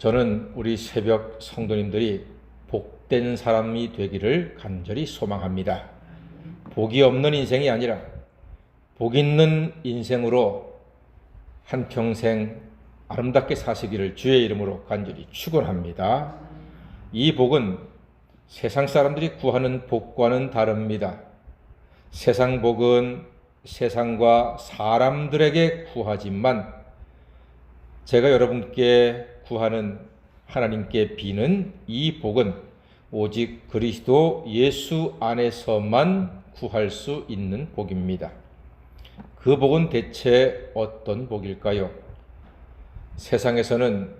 저는 우리 새벽 성도님들이 복된 사람이 되기를 간절히 소망합니다. 복이 없는 인생이 아니라 복 있는 인생으로 한평생 아름답게 사시기를 주의 이름으로 간절히 축원합니다. 이 복은 세상 사람들이 구하는 복과는 다릅니다. 세상 복은 세상과 사람들에게 구하지만 제가 여러분께 구하는 하나님께 비는 이 복은 오직 그리스도 예수 안에서만 구할 수 있는 복입니다. 그 복은 대체 어떤 복일까요? 세상에서는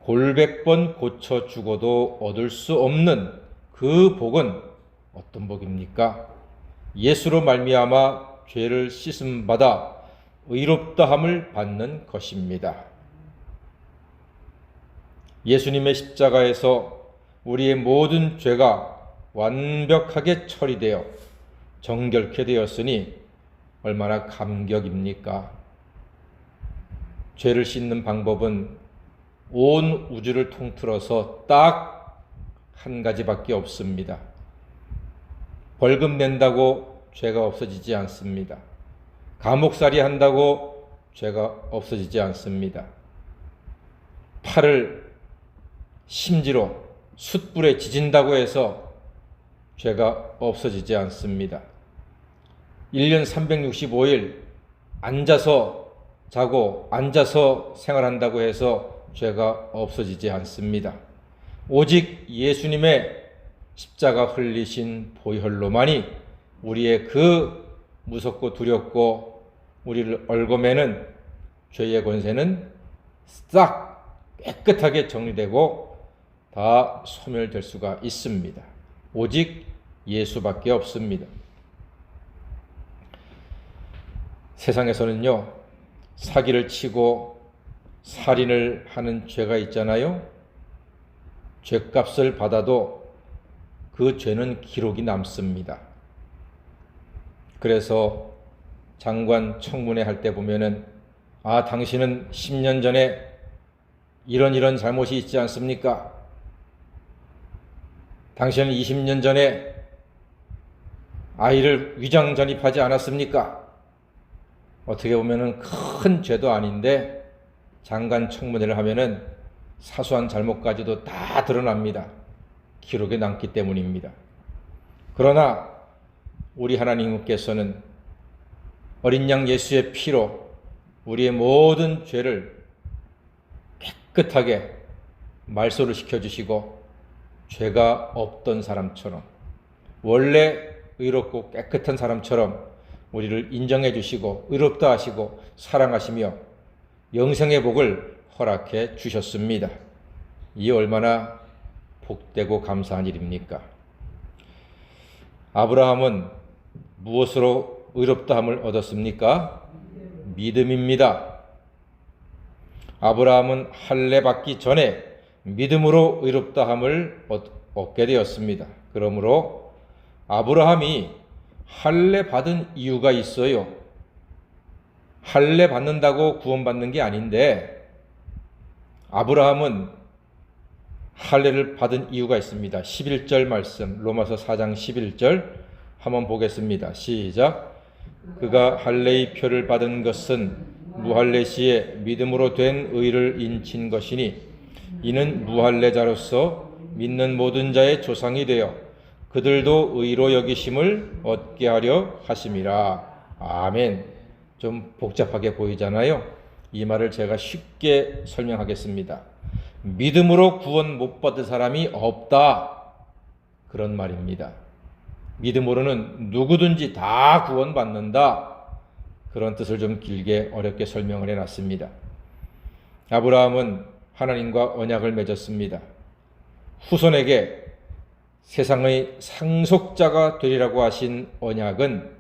골백 번 고쳐 죽어도 얻을 수 없는 그 복은 어떤 복입니까? 예수로 말미암아 죄를 씻음 받아 의롭다함을 받는 것입니다. 예수님의 십자가에서 우리의 모든 죄가 완벽하게 처리되어 정결케 되었으니 얼마나 감격입니까? 죄를 씻는 방법은 온 우주를 통틀어서 딱 한 가지밖에 없습니다. 벌금 낸다고 죄가 없어지지 않습니다. 감옥살이 한다고 죄가 없어지지 않습니다. 팔을 심지로 숯불에 지진다고 해서 죄가 없어지지 않습니다. 1년 365일 앉아서 자고 앉아서 생활한다고 해서 죄가 없어지지 않습니다. 오직 예수님의 십자가 흘리신 보혈로만이 우리의 그 무섭고 두렵고 우리를 얽어매는 죄의 권세는 싹 깨끗하게 정리되고 다 소멸될 수가 있습니다. 오직 예수밖에 없습니다. 세상에서는요, 사기를 치고 살인을 하는 죄가 있잖아요. 죄값을 받아도 그 죄는 기록이 남습니다. 그래서 장관 청문회 할 때 보면은 당신은 10년 전에 이런 잘못이 있지 않습니까? 당신은 20년 전에 아이를 위장 전입하지 않았습니까? 어떻게 보면은 큰 죄도 아닌데 장관 청문회를 하면은 사소한 잘못까지도 다 드러납니다. 기록에 남기 때문입니다. 그러나 우리 하나님께서는 어린 양 예수의 피로 우리의 모든 죄를 깨끗하게 말소를 시켜주시고 죄가 없던 사람처럼 원래 의롭고 깨끗한 사람처럼 우리를 인정해 주시고 의롭다 하시고 사랑하시며 영생의 복을 허락해 주셨습니다. 이 얼마나 복되고 감사한 일입니까? 아브라함은 무엇으로 의롭다함을 얻었습니까? 믿음입니다. 아브라함은 할례 받기 전에 믿음으로 의롭다함을 얻게 되었습니다. 그러므로 아브라함이 할례 받은 이유가 있어요. 할례 받는다고 구원받는 게 아닌데 아브라함은 할례를 받은 이유가 있습니다. 11절 말씀, 로마서 4장 11절 한번 보겠습니다. 시작. 그가 할례의 표를 받은 것은 무할례 시에 믿음으로 된 의를 인친 것이니 이는 무할례자로서 믿는 모든 자의 조상이 되어 그들도 의로 여기심을 얻게 하려 하심이라. 아멘. 좀 복잡하게 보이잖아요. 이 말을 제가 쉽게 설명하겠습니다. 믿음으로 구원 못 받은 사람이 없다. 그런 말입니다. 믿음으로는 누구든지 다 구원받는다. 그런 뜻을 좀 길게 어렵게 설명을 해놨습니다. 아브라함은 하나님과 언약을 맺었습니다. 후손에게 세상의 상속자가 되리라고 하신 언약은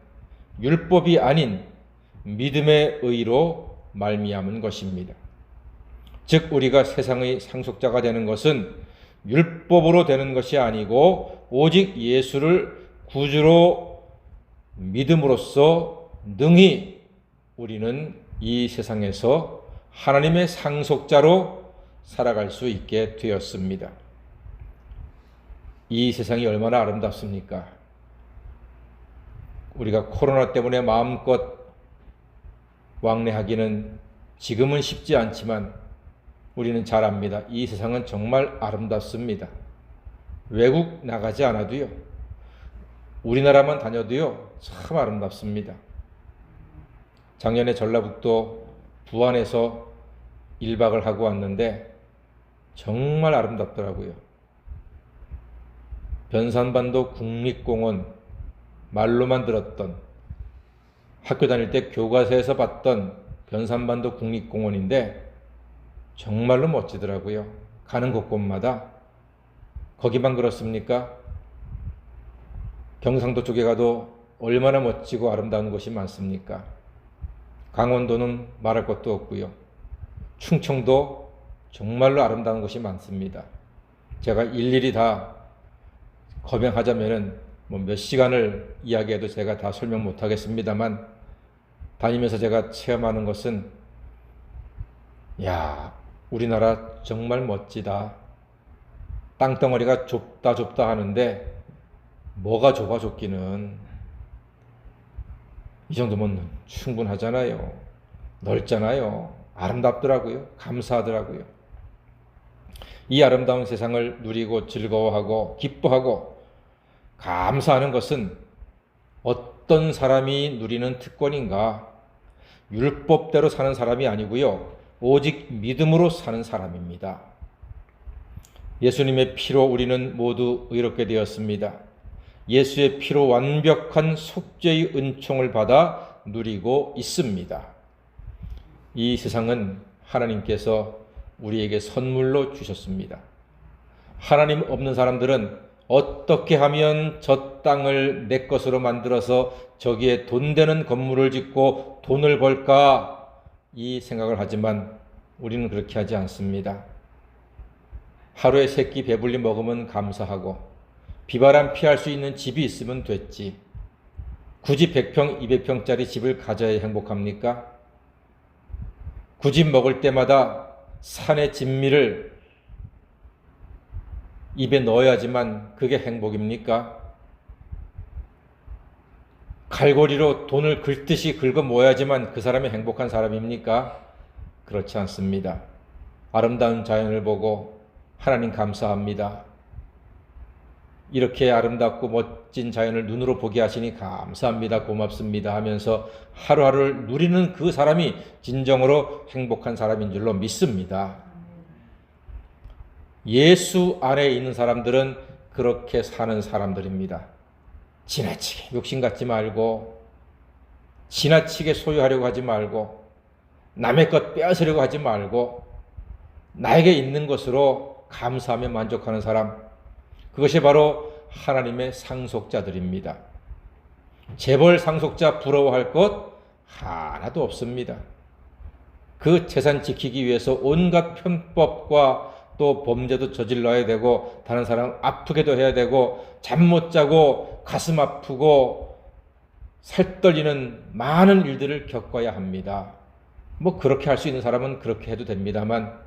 율법이 아닌 믿음의 의로 말미암은 것입니다. 즉 우리가 세상의 상속자가 되는 것은 율법으로 되는 것이 아니고 오직 예수를 구주로 믿음으로써 능히 우리는 이 세상에서 하나님의 상속자로 살아갈 수 있게 되었습니다. 이 세상이 얼마나 아름답습니까? 우리가 코로나 때문에 마음껏 왕래하기는 지금은 쉽지 않지만 우리는 잘 압니다. 이 세상은 정말 아름답습니다. 외국 나가지 않아도요, 우리나라만 다녀도요, 참 아름답습니다. 작년에 전라북도 부안에서 1박을 하고 왔는데 정말 아름답더라고요. 변산반도 국립공원, 말로만 들었던, 학교 다닐 때 교과서에서 봤던 변산반도 국립공원인데 정말로 멋지더라고요. 가는 곳곳마다. 거기만 그렇습니까? 경상도 쪽에 가도 얼마나 멋지고 아름다운 곳이 많습니까? 강원도는 말할 것도 없고요. 충청도 정말로 아름다운 곳이 많습니다. 제가 일일이 다 거명하자면은 몇 시간을 이야기해도 제가 다 설명 못 하겠습니다만, 다니면서 제가 체험하는 것은, 야, 우리나라 정말 멋지다. 땅덩어리가 좁다 하는데 뭐가 좁아 좁기는, 이 정도면 충분하잖아요. 넓잖아요. 아름답더라고요. 감사하더라고요. 이 아름다운 세상을 누리고 즐거워하고 기뻐하고 감사하는 것은 어떤 사람이 누리는 특권인가? 율법대로 사는 사람이 아니고요, 오직 믿음으로 사는 사람입니다. 예수님의 피로 우리는 모두 의롭게 되었습니다. 예수의 피로 완벽한 속죄의 은총을 받아 누리고 있습니다. 이 세상은 하나님께서 우리에게 선물로 주셨습니다. 하나님 없는 사람들은 어떻게 하면 저 땅을 내 것으로 만들어서 저기에 돈 되는 건물을 짓고 돈을 벌까, 이 생각을 하지만 우리는 그렇게 하지 않습니다. 하루에 3끼 배불리 먹으면 감사하고 비바람 피할 수 있는 집이 있으면 됐지. 굳이 100평, 200평짜리 집을 가져야 행복합니까? 굳이 먹을 때마다 산의 진미를 입에 넣어야지만 그게 행복입니까? 갈고리로 돈을 긁듯이 긁어 모아야지만 그 사람이 행복한 사람입니까? 그렇지 않습니다. 아름다운 자연을 보고 하나님 감사합니다. 이렇게 아름답고 멋진 자연을 눈으로 보게 하시니 감사합니다. 고맙습니다 하면서 하루하루를 누리는 그 사람이 진정으로 행복한 사람인 줄로 믿습니다. 예수 안에 있는 사람들은 그렇게 사는 사람들입니다. 지나치게 욕심 갖지 말고, 지나치게 소유하려고 하지 말고, 남의 것 빼앗으려고 하지 말고, 나에게 있는 것으로 감사하며 만족하는 사람, 그것이 바로 하나님의 상속자들입니다. 재벌 상속자 부러워할 것 하나도 없습니다. 그 재산 지키기 위해서 온갖 편법과 또 범죄도 저질러야 되고, 다른 사람 아프게도 해야 되고, 잠 못 자고 가슴 아프고 살 떨리는 많은 일들을 겪어야 합니다. 그렇게 할 수 있는 사람은 그렇게 해도 됩니다만,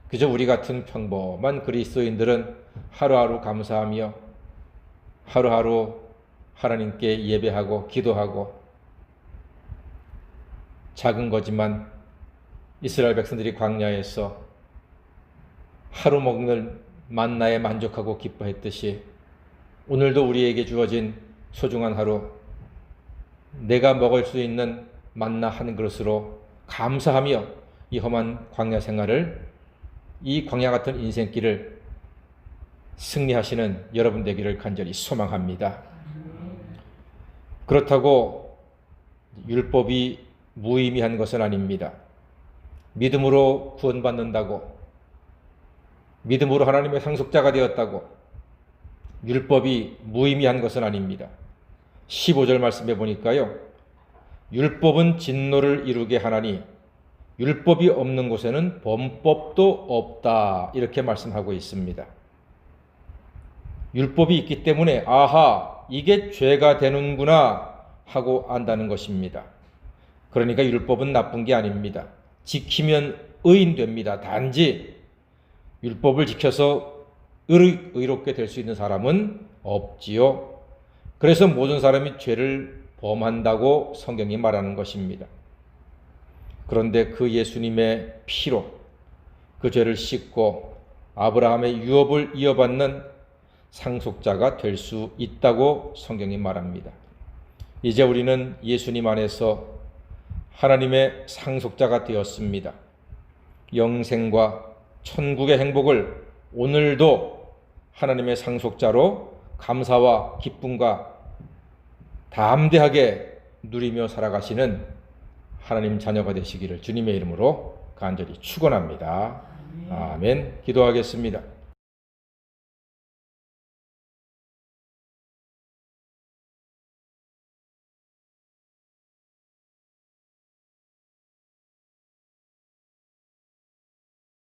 그저 우리 같은 평범한 그리스도인들은 하루하루 감사하며 하루하루 하나님께 예배하고 기도하고, 작은 거지만 이스라엘 백성들이 광야에서 하루 먹는 만나에 만족하고 기뻐했듯이 오늘도 우리에게 주어진 소중한 하루, 내가 먹을 수 있는 만나 한 그릇으로 감사하며 이 험한 광야 생활을, 이 광야 같은 인생길을 승리하시는 여러분 되기를 간절히 소망합니다. 그렇다고 율법이 무의미한 것은 아닙니다. 믿음으로 구원받는다고, 믿음으로 하나님의 상속자가 되었다고 율법이 무의미한 것은 아닙니다. 15절 말씀해 보니까요, 율법은 진노를 이루게 하나니 율법이 없는 곳에는 범법도 없다, 이렇게 말씀하고 있습니다. 율법이 있기 때문에 아하, 이게 죄가 되는구나 하고 안다는 것입니다. 그러니까 율법은 나쁜 게 아닙니다. 지키면 의인 됩니다. 단지 율법을 지켜서 의롭게 될 수 있는 사람은 없지요. 그래서 모든 사람이 죄를 범한다고 성경이 말하는 것입니다. 그런데 그 예수님의 피로 그 죄를 씻고 아브라함의 유업을 이어받는 상속자가 될 수 있다고 성경이 말합니다. 이제 우리는 예수님 안에서 하나님의 상속자가 되었습니다. 영생과 천국의 행복을 오늘도 하나님의 상속자로 감사와 기쁨과 담대하게 누리며 살아가시는 하나님 자녀가 되시기를 주님의 이름으로 간절히 축원합니다. 아멘. 기도하겠습니다.